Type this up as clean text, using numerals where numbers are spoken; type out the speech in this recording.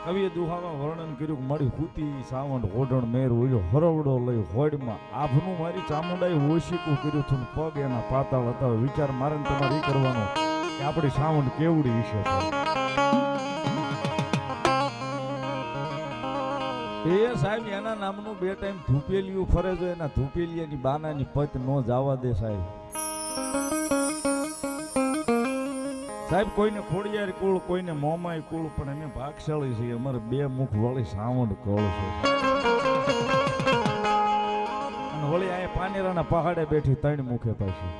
કવિએ દુહામાં વર્ણન કર્યું કે મારી હુતી સાવંડ ઓઢણ મેર ઓલ્યો હરવડો લઈ હોડમાં આભનું મારી ચામુંડાએ ઓશીકું કર્યું હતું પગ એના પાતાળ હતા. વિચાર મારે ને તમારે એ કરવાનો કે આપણી સાવંડ કેવડી વિશે છે. એ સાહેબ એના નામનું 2 ટાઈમ ધૂપેલિયું ફરે છે. એના ધૂપેલિયાની બાનાની પત ન જવા દે સાહેબ. સાહેબ કોઈને ખોડિયાર કુળ કોઈને મોમાય કુળ પણ અમે ભાગશાળી છીએ. અમારે 2 મુખ વાળી સાવંડ કળ છે. અને વળી આ પાનેરાના પહાડે બેઠી 3 મુખે પાછી.